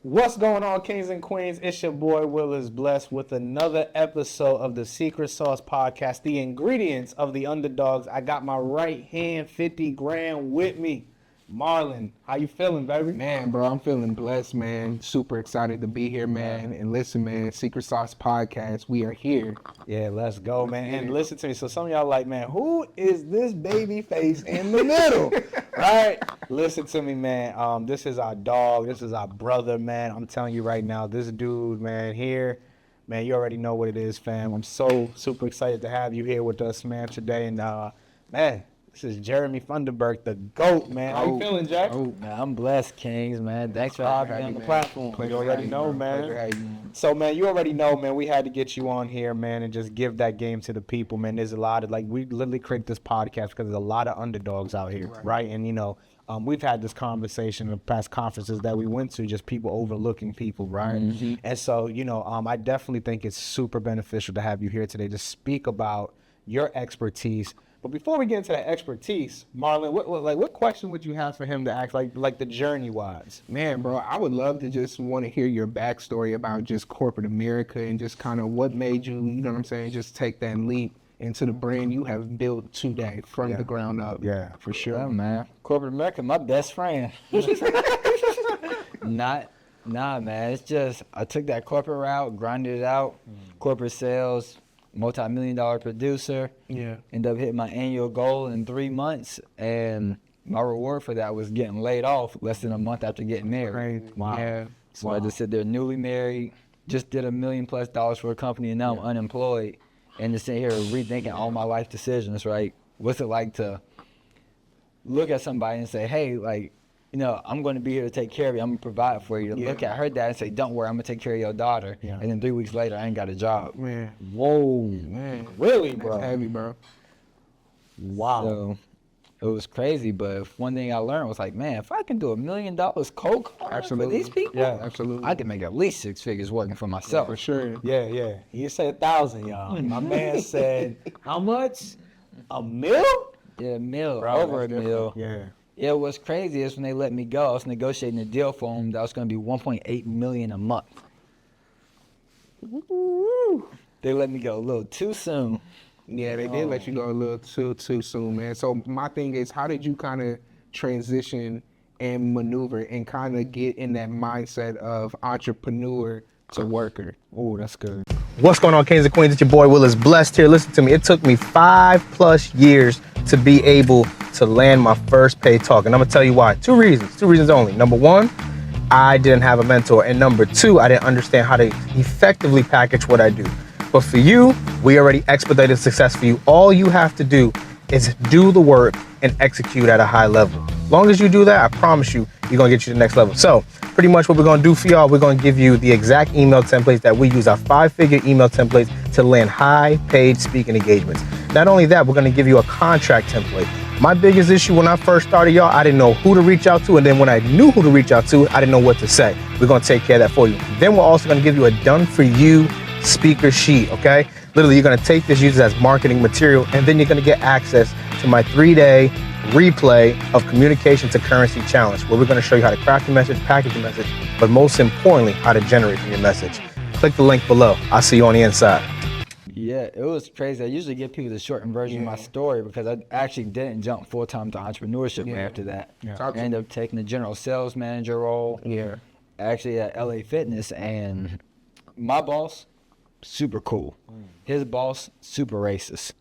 What's going on, kings and queens? It's your boy Willaim Blessed with another episode of the Secret Sauce Podcast, the ingredients of the underdogs. I got my right hand 50 grand with me. Marlon, how you feeling, baby? Man, bro, I'm feeling blessed, man. Super excited to be here, man. And listen, man, Secret Sauce Podcast, we are here. Yeah, let's go, man. And listen to me. So some of y'all like, man, who is this baby face in the middle? Right? Listen to me, man. This is our dog. This is our brother, man. I'm telling you right now, this dude, man, here, man, you already know what it is, fam. I'm so super excited to have you here with us, man, today. And, man, this is Jeremy Funderburg, the GOAT, man. How you feeling, Jack? Man, I'm blessed, Kings, man. Thanks for having me on the platform. You already know, man. So, man, you already know, man, we had to get you on here, man, and just give that game to the people, man. There's a lot of, we literally created this podcast because there's a lot of underdogs out here, right? And, we've had this conversation in the past conferences that we went to, just people overlooking people, right? Mm-hmm. And so, I definitely think it's super beneficial to have you here today to speak about your expertise. But before we get into that expertise, Marlon, what question would you have for him to ask, like the journey-wise? Man, bro, I would love to just want to hear your backstory about just corporate America and just kind of what made you, you know what I'm saying, just take that leap into the brand you have built today from the ground up. Yeah, for sure. Yeah, man. Corporate America, my best friend. Nah, man. It's just, I took that corporate route, grinded it out, corporate sales, multi-million-dollar producer. Yeah. Ended up hitting my annual goal in 3 months, and my reward for that was getting laid off less than a month after getting married. Crazy. Wow. Yeah. So I had to sit there newly married, just did $1 million+ for a company, and now I'm unemployed. And to sit here rethinking all my life decisions, right? What's it like to look at somebody and say, hey, I'm going to be here to take care of you. I'm going to provide for you. Look at her dad and say, don't worry, I'm going to take care of your daughter. Yeah. And then 3 weeks later, I ain't got a job. Man. Whoa. Man. Really, bro? That's heavy, bro. Wow. So it was crazy, but one thing I learned was man, if I can do $1 million cold calling for these people, absolutely. I can make at least 6 figures working for myself. For sure. Yeah. He said 1,000, y'all. My man said, how much? $1 million? Yeah, $1 million, Bro, over $1 million. Yeah. Yeah, what's crazy is when they let me go, I was negotiating a deal for them that was going to be $1.8 million a month. Woo. They let me go a little too soon. Yeah, they did let you go a little too soon, man. So my thing is, how did you kind of transition and maneuver and kind of get in that mindset of entrepreneur to worker? Oh, that's good. What's going on, kings and queens? It's your boy Willaim Blessed here. Listen to me. It took me 5+ years to be able to land my first paid talk. And I'm going to tell you why. Two reasons only. Number one, I didn't have a mentor. And number two, I didn't understand how to effectively package what I do. But for you, we already expedited success for you. All you have to do is do the work and execute at a high level. As long as you do that, I promise you, you're going to get you to the next level. So pretty much what we're going to do for y'all, we're going to give you the exact email templates that we use, our 5-figure email templates to land high paid speaking engagements. Not only that, we're going to give you a contract template. My biggest issue when I first started, y'all, I didn't know who to reach out to. And then when I knew who to reach out to, I didn't know what to say. We're going to take care of that for you. Then we're also going to give you a done for you speaker sheet, okay? Literally, you're going to take this, use it as marketing material, and then you're going to get access to my 3-day replay of communication to currency challenge, where we're going to show you how to craft your message, package your message, but most importantly, how to generate from your message. Click the link below. I'll see you on the inside. Yeah, it was crazy. I usually give people the shortened version of my story because I actually didn't jump full-time to entrepreneurship after that. Yeah. I ended up taking the general sales manager role. Yeah. Actually at LA Fitness, and my boss, super cool. His boss, super racist.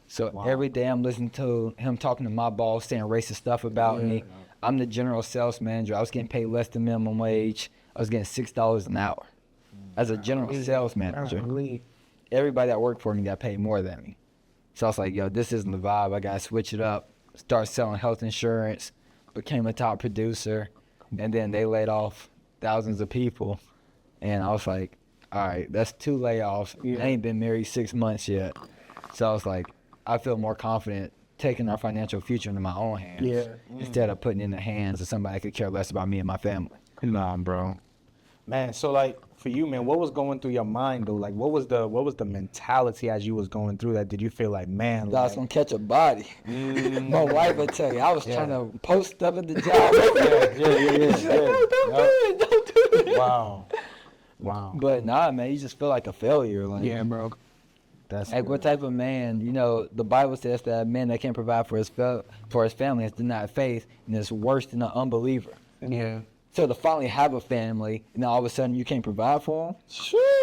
So every day I'm listening to him talking to my boss, saying racist stuff about me. I'm the general sales manager. I was getting paid less than minimum wage. I was getting $6 an hour as a general sales manager. Everybody that worked for me got paid more than me. So I was like, yo, this isn't the vibe. I got to switch it up. Start selling health insurance. Became a top producer. And then they laid off thousands of people. And I was like, all right, that's 2 layoffs. I ain't been married 6 months yet. So I was like, I feel more confident taking our financial future into my own hands instead of putting it in the hands of somebody that could care less about me and my family. Nah, bro. Man, so for you, man, what was going through your mind though? What was the mentality as you was going through that? Did you feel like, man, I was gonna catch a body? My wife would tell you, I was trying to post stuff at the job. yeah. Don't do it. Wow. But nah, man, you just feel like a failure. Like, Yeah, bro. That's like what type of man? You know, the Bible says that a man that can't provide for his family has denied faith and is worse than an unbeliever. Yeah. So to finally have a family, and then all of a sudden you can't provide for them,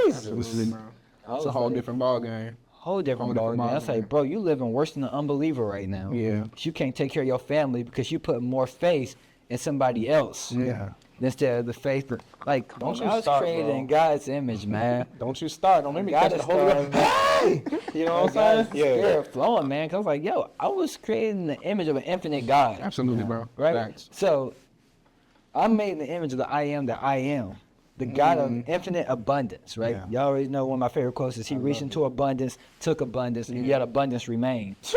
Absolutely, bro. It's a whole different ball game. whole different ball. Man, I say, bro, you living worse than an unbeliever right now. Yeah. You can't take care of your family because you put more faith in somebody else Yeah. instead of the faith. Like, Don't you I was start, created bro. in God's image, man. Don't you start. Don't make me God catch the is Holy Ghost. starting. Hey! You know what I'm saying? Spirit flowing, man. Cause I was like, yo, I was created in the image of an infinite God. Absolutely, bro. Right? Facts. So I'm made in the image of the I am that I am. The God of infinite abundance, right? Yeah. Y'all already know one of my favorite quotes is he reached into abundance, took abundance, and yet abundance remained. That's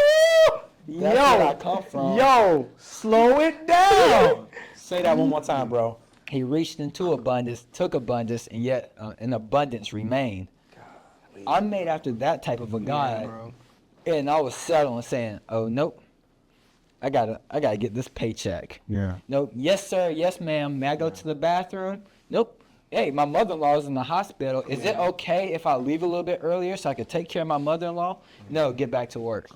where I come from. Yo, slow it down. Say that one more time, bro. He reached into abundance, took abundance, and yet an abundance remained. I'm made after that type of a God. bro. And I was settling saying, oh, nope. I gotta get this paycheck. Yeah. Nope. Yes, sir. Yes, ma'am. May I go to the bathroom? Nope. Hey, my mother-in-law is in the hospital. Is it okay if I leave a little bit earlier so I could take care of my mother-in-law? No, get back to work.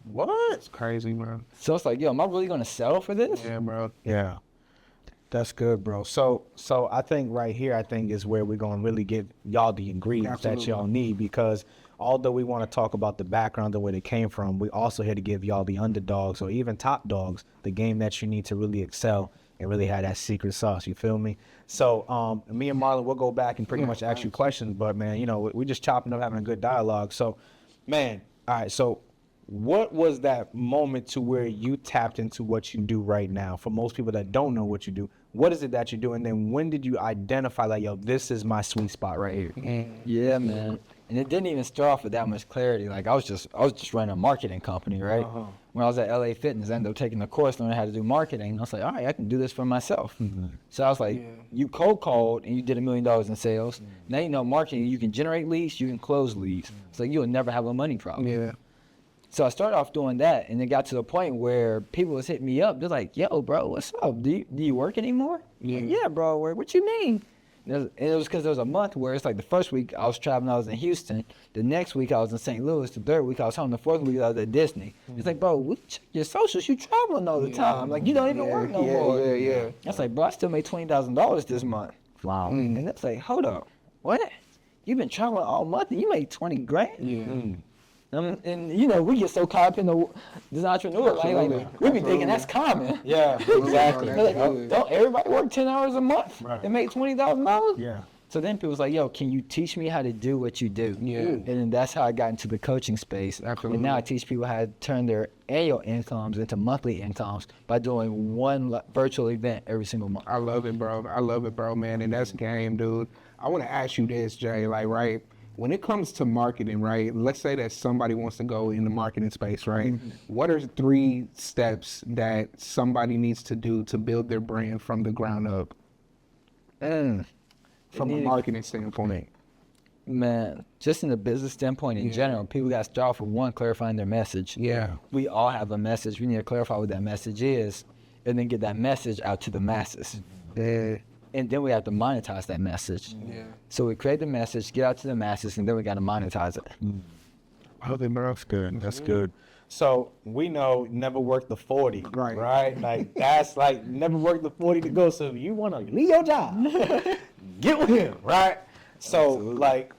What? It's crazy, bro. So it's like, yo, am I really gonna settle for this? Yeah, bro. Yeah. That's good, bro. So I think right here, I think is where we're gonna really give y'all the ingredients that Absolutely. y'all need, because although we want to talk about the background and where they came from, we also here to give y'all the underdogs or even top dogs, the game that you need to really excel and really have that secret sauce. You feel me? So me and Marlon will go back and pretty much ask you questions, but man, you know, we just chopping up, having a good dialogue. So, man, all right. So, what was that moment to where you tapped into what you do right now? For most people that don't know what you do, what is it that you do? And then when did you identify like, yo, this is my sweet spot right here? Yeah, man. And it didn't even start off with that much clarity. Like I was just running a marketing company, right? When I was at LA Fitness, I ended up taking a course learning how to do marketing. And I was like, all right, I can do this for myself. So I was like, you cold called and you did $1 million in sales. Now you know marketing, you can generate leads, you can close leads. It's like you'll never have a money problem. Yeah. So I started off doing that, and it got to the point where people was hitting me up. They're like, yo, bro, what's up? Do you work anymore? Yeah. Like, yeah, bro, what you mean? And it was because there was a month where it's like the first week I was traveling, I was in Houston. The next week I was in St. Louis. The third week I was home. The fourth week I was at Disney. It's like, bro, we check your socials. You traveling all the time. Like, you don't even work no more. Yeah. That's like, bro, I still made $20,000 this month. Wow. And that's like, hold up. What? You've been traveling all month and you made 20 grand? Yeah. And you know, we get so caught up in this entrepreneur life, like we be thinking that's common. Yeah, exactly. They're like, oh, don't everybody work 10 hours a month and make $20,000? Yeah. So then people's like, yo, can you teach me how to do what you do? Yeah. And then that's how I got into the coaching space. Absolutely. And now I teach people how to turn their annual incomes into monthly incomes by doing one virtual event every single month. I love it, bro. I love it, bro, man. And that's game, dude. I want to ask you this, Jay. Like, right, when it comes to marketing, right, let's say that somebody wants to go in the marketing space, right? What are 3 steps that somebody needs to do to build their brand from the ground up? From a marketing standpoint. Man, just in the business standpoint in general, people got to start off with one, clarifying their message. Yeah. We all have a message. We need to clarify what that message is and then get that message out to the masses. Yeah. And then we have to monetize that message. Yeah. So we create the message, get out to the masses, and then we got to monetize it. I think that's good. That's good. So we know never work the 40. Right. Right? Like that's like never work the 40 to go. So if you want to leave your job, get with him. Right? So like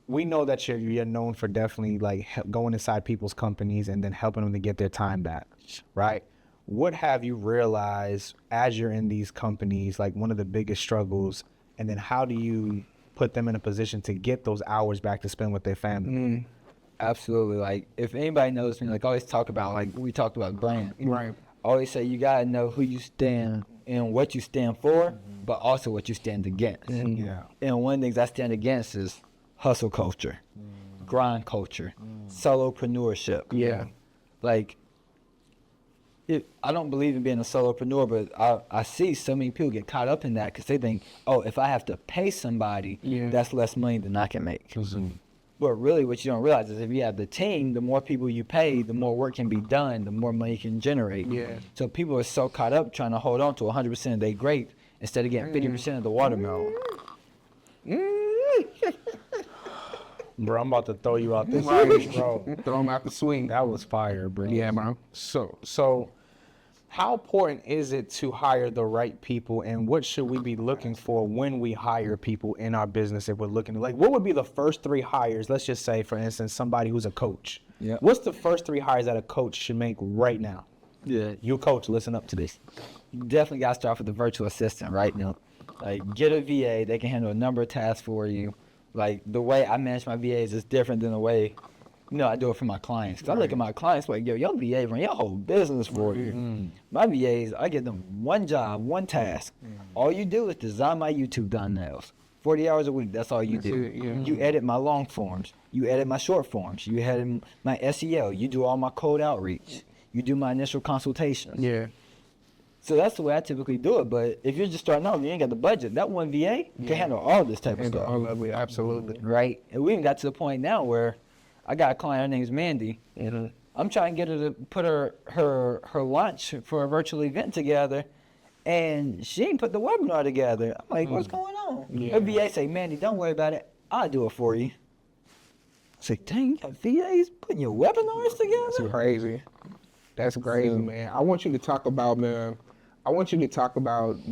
we know that you're known for definitely like going inside people's companies and then helping them to get their time back. Right? What have you realized as you're in these companies, like one of the biggest struggles, and then how do you put them in a position to get those hours back to spend with their family? Absolutely. Like, if anybody knows me, like, I always talk about, like, we talked about brand. Right. I always say you got to know who you stand and what you stand for, but also what you stand against. Yeah. And one of the things I stand against is hustle culture, grind culture, solopreneurship. Yeah. Like, I don't believe in being a solopreneur, but I see so many people get caught up in that because they think, oh, if I have to pay somebody, that's less money than I can make. But really what you don't realize is if you have the team, the more people you pay, the more work can be done, the more money you can generate. Yeah. So people are so caught up trying to hold on to 100% of their grape instead of getting 50% of the watermelon. Bro, I'm about to throw you out this Right. switch, bro. Throw them out the swing. That was fire, bro. Yeah, bro. So how important is it to hire the right people, and what should we be looking for when we hire people in our business? If we're looking, like, what would be the first 3 hires? Let's just say, for instance, somebody who's a coach. Yeah. What's the first 3 hires that a coach should make right now? Yeah. You coach, listen up to this. You definitely got to start with the virtual assistant, right? Now, like, get a VA. They can handle a number of tasks for you. Like, the way I manage my VAs is different than the way, I do it for my clients. Because I look at my clients like, yo, your VA run your whole business for you. My VAs, I give them one job, one task. All you do is design my YouTube thumbnails. 40 hours a week, that's all you do. it, yeah. You edit my long forms. You edit my short forms. You edit my SEO. You do all my cold outreach. You do my initial consultations. Yeah. So that's the way I typically do it. But if you're just starting out and you ain't got the budget, that one VA can handle all this type of And stuff. all of it, absolutely. Right? And we even got to the point now where I got a client, her name's Mandy. And I'm trying to get her to put her lunch for a virtual event together, and she ain't put the webinar together. I'm like, what's going on? Yeah. Her VA say, Mandy, don't worry about it. I'll do it for you. I say, dang, you got VAs putting your webinars together? That's crazy. That's crazy, man. I want you to talk about,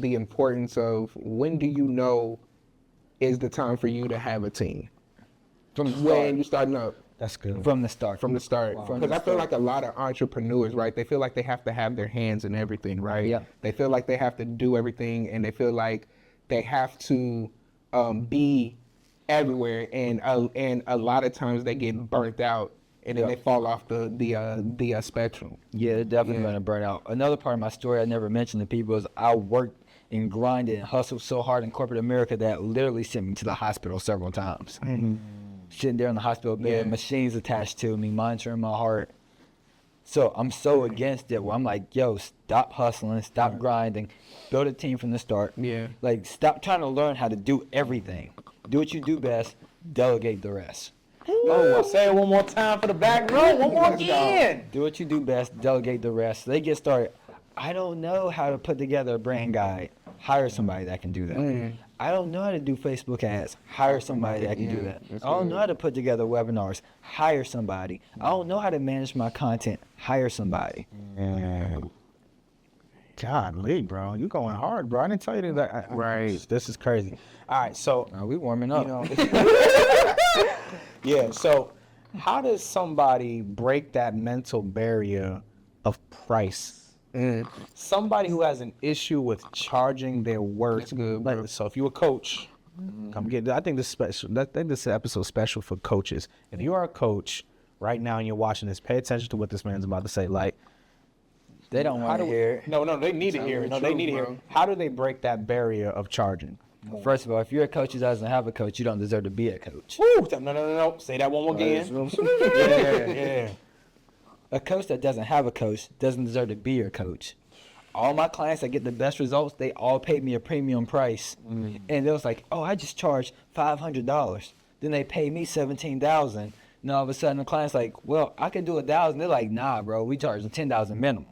the importance of when do you know is the time for you to have a team? From the When start. you're starting up. That's good. From the start. From the start. From Because the I feel start. like a lot of entrepreneurs, right? They feel like they have to have their hands in everything, right? Yeah. They feel like they have to do everything, and they feel like they have to be everywhere, and a lot of times they get burnt out, and then Yeah. they fall off the spectrum. Yeah, they're definitely going to burn out. Another part of my story I never mentioned to people is I worked and grinded and hustled so hard in corporate America that literally sent me to the hospital several times. Sitting there in the hospital bed, Yeah. machines attached to me, monitoring my heart. So I'm so against it where I'm like, yo, stop hustling, stop grinding, build a team from the start. Yeah. Like, stop trying to learn how to do everything. Do what you do best, delegate the rest. Oh, I'll say it one more time for the back row. One more again. Do what you do best, delegate the rest. They get started. I don't know how to put together a brand guide. Hire somebody that can do that. I don't know how to do Facebook ads. Hire somebody that can do that. that's I don't good. know how to put together webinars. Hire somebody. I don't know how to manage my content. Hire somebody. God, Lee, bro, you going hard, bro. I didn't tell you that. Right. This is crazy. All right, so We warming up. yeah. So, how does somebody break that mental barrier of price? Somebody who has an issue with charging their worth. That's good, bro. Like, so, if you're a coach, come get. I think this special. I think this episode is special for coaches. If you are a coach right now and you're watching this, pay attention to what this man's about to say. Like, They don't how want do to we- hear it. No, they need to Tell hear the it. No, they truth, need to hear bro. it. How do they break that barrier of charging? First of all, if you're a coach who doesn't have a coach, you don't deserve to be a coach. Woo! No. Say that one more again. Yeah. A coach that doesn't have a coach doesn't deserve to be your coach. All my clients that get the best results, they all paid me a premium price. And it was like, oh, I just charged $500. Then they paid me $17,000. And all of a sudden the client's like, well, I can do $1,000. They're like, nah, bro, we charging $10,000 minimum.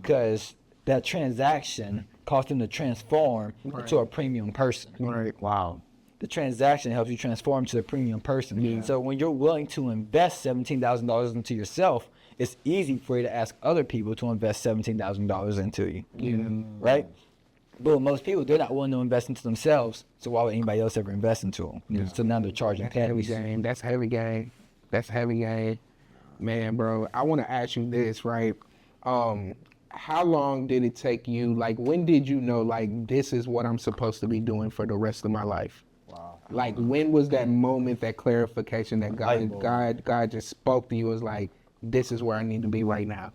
Because that transaction caused them to transform into a premium person. Right. Wow. The transaction helps you transform to a premium person. Yeah. So when you're willing to invest $17,000 into yourself, it's easy for you to ask other people to invest $17,000 into you. Yeah. Right? But with most people, they're not willing to invest into themselves. So why would anybody else ever invest into them? So now they're charging That's heavy pennies. game. That's heavy game. That's heavy game. Man, bro, I want to ask you this, right? How long did it take you? Like, when did you know, like, this is what I'm supposed to be doing for the rest of my life? Wow. Like, when was that moment, that clarification that God just spoke to you? Was like, this is where I need to be right now.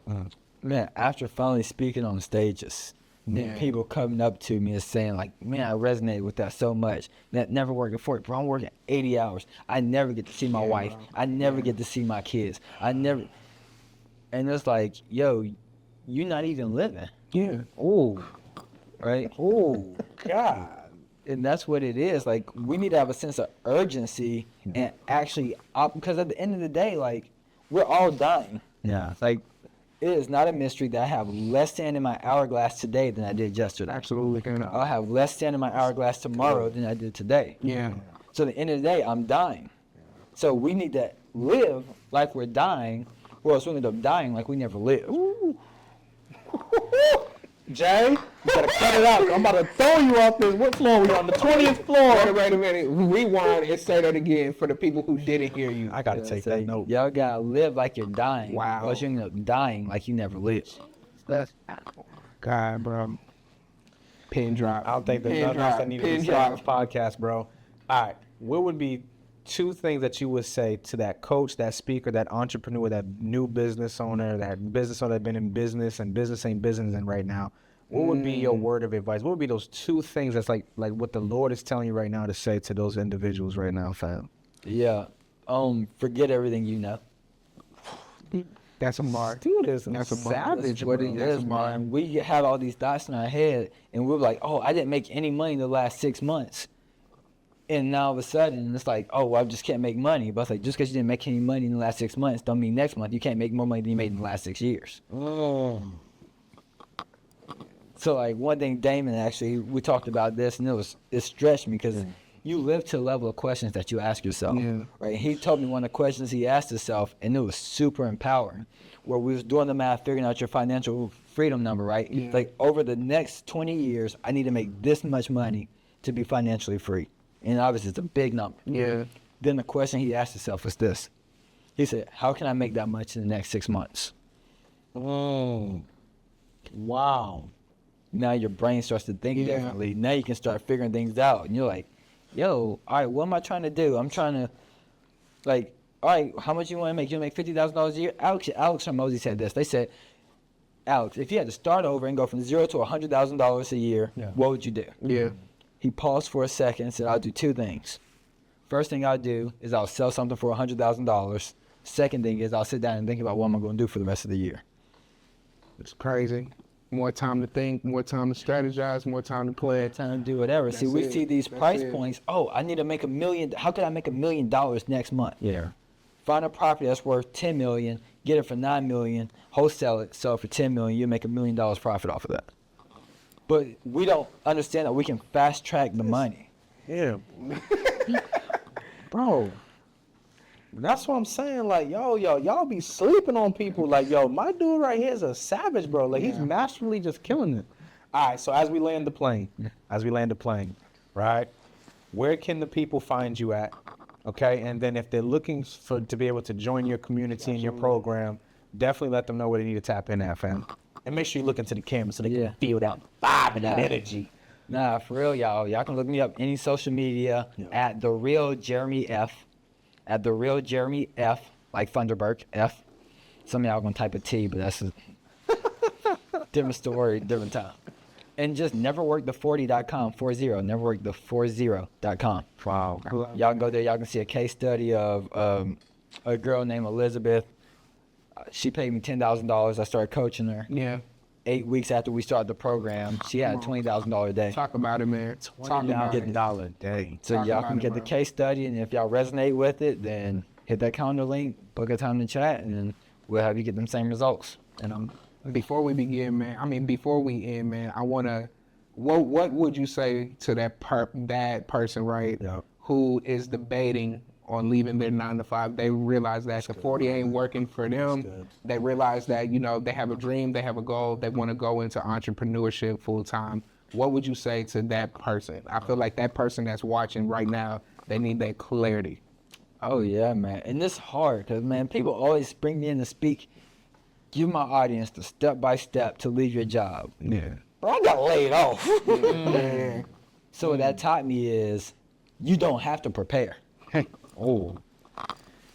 Man, after finally speaking on stages, then people coming up to me and saying like, man, I resonated with that so much. That never working for it, bro. I'm working 80 hours. I never get to see my wife. I never get to see my kids. And it's like, yo, you're not even living. Yeah. Oh, right? Oh, God. And that's what it is. Like, we need to have a sense of urgency and actually, because at the end of the day, like, we're all dying. Yeah. Like, It is not a mystery that I have less sand in my hourglass today than I did yesterday. Absolutely. I'll have less sand in my hourglass tomorrow than I did today. Yeah. So at the end of the day, I'm dying. So we need to live like we're dying, or else we end up dying like we never lived. Jay, you gotta cut it out. I'm about to throw you off this. What floor we on? The 20th floor. Wait a minute. Rewind and say that again for the people who didn't hear you. I gotta take that note. Y'all gotta live like you're dying. Wow. Or else you end up dying like you never lived. God, bro. Pin drop. I don't think there's nothing else that needs to be said on this podcast, bro. All right. What would be 2 things that you would say to that coach, that speaker, that entrepreneur, that new business owner that's been in business and business ain't business in right now? What would be your word of advice? What would be those 2 things that's like what the Lord is telling you right now to say to those individuals right now, fam? Yeah. Forget everything you know. That's a mark. Dude is That's a savage. What bro. is It is, man. We have all these thoughts in our head, and we're like, oh, I didn't make any money in the last 6 months. And now all of a sudden, it's like, oh, well, I just can't make money. But it's like, just because you didn't make any money in the last 6 months, don't mean next month you can't make more money than you made in the last 6 years. So, like, one thing, Damon, actually, we talked about this, and it stretched me because you live to a level of questions that you ask yourself. Yeah. Right? He told me one of the questions he asked himself, and it was super empowering, where we was doing the math, figuring out your financial freedom number, right? Yeah. Like, over the next 20 years, I need to make this much money to be financially free. And obviously, it's a big number. Yeah. Then the question he asked himself was this. He said, how can I make that much in the next 6 months? Wow. Now your brain starts to think Yeah. differently. Now you can start figuring things out. And you're like, yo, all right, what am I trying to do? I'm trying to, like, all right, how much you want to make? You want to make $50,000 a year? Alex from Mosey said this. They said, Alex, if you had to start over and go from 0 to $100,000 a year, what would you do? Yeah. He paused for a second and said, I'll do 2 things. First thing I'll do is I'll sell something for $100,000. Second thing is I'll sit down and think about what I'm going to do for the rest of the year. It's crazy. More time to think, more time to strategize, more time to plan. Time to do whatever. See, we it. see these That's price it. points. Oh, I need to make $1 million. How can I make $1 million next month? Yeah. Find a property that's worth $10 million, get it for $9 million, wholesale it, sell it for $10 million. You make $1 million profit off of that. But we don't understand that we can fast track the money. Yeah. Bro. That's what I'm saying. Like, y'all be sleeping on people. Like, my dude right here is a savage, bro. Like, he's masterfully just killing it. All right, so as we land the plane, right, where can the people find you at? Okay, and then if they're looking to be able to join your community and your program, definitely let them know where they need to tap in at, fam. And make sure you look into the camera so they can feel that vibe and that energy. Nah, for real, y'all. Y'all can look me up any social media at The Real Jeremy F. At The Real Jeremy F, like Thunderbird, F. Some of y'all gonna type a T, but that's a different story, different time. And just neverworktheforty.com, 40, neverworktheforty.com. Wow. Y'all can go there, y'all can see a case study of a girl named Elizabeth. She paid me $10,000. I started coaching her. Yeah. 8 weeks after we started the program, she had $20,000 a day. Talk about it, man. Talk about it. $20 a day. So Talk y'all about can it, get the bro. case study, and if y'all resonate with it, then hit that calendar link, book a time to chat, and then we'll have you get them same results. And Before we begin, man, before we end, man, I want to, what would you say to that person, right, who is debating on leaving their 9-to-5? They realize that the 40 ain't working for them. They realize that, they have a dream, they have a goal, they want to go into entrepreneurship full time. What would you say to that person? I feel like that person that's watching right now, they need that clarity. oh yeah, man, and it's hard because man, people always bring me in to speak. Give my audience the step-by-step to leave your job. Yeah. Bro, I got laid off. So what that taught me is you don't have to prepare. Oh.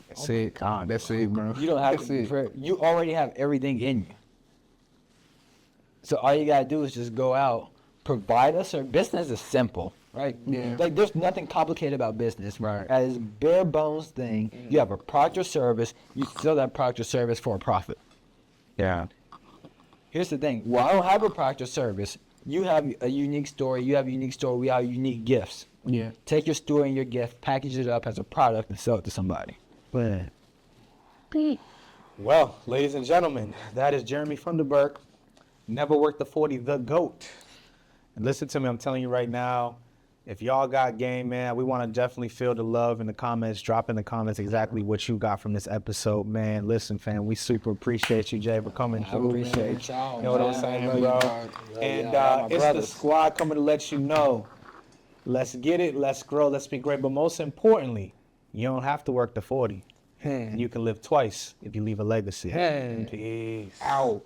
That's it. God, that's it, bro. You don't have That's to it. prepare. You already have everything in you. So all you gotta do is just go out, provide us. Or business is simple, right? Yeah. Like there's nothing complicated about business. Right. That is bare bones thing. You have a product or service. You sell that product or service for a profit. Yeah. Here's the thing. Well, I don't have a product or service. You have a unique story. You have a unique story. We have unique gifts. Yeah. Take your story and your gift, package it up as a product, and sell it to somebody. But Well, ladies and gentlemen, that is Jeremy Funderburk. Never worked the 40, the GOAT. And listen to me, I'm telling you right now, if y'all got game, man, we want to definitely feel the love in the comments. Drop in the comments exactly what you got from this episode, man. Listen, fam, we super appreciate you, Jay, for coming through. appreciate y'all, You know what I'm man. saying, Love you, bro? dog. And y'all, my it's the brothers. squad coming to let you know. Let's get it, let's grow, let's be great. But most importantly, you don't have to work the 40. You can live twice if you leave a legacy. Hey. Peace. Out.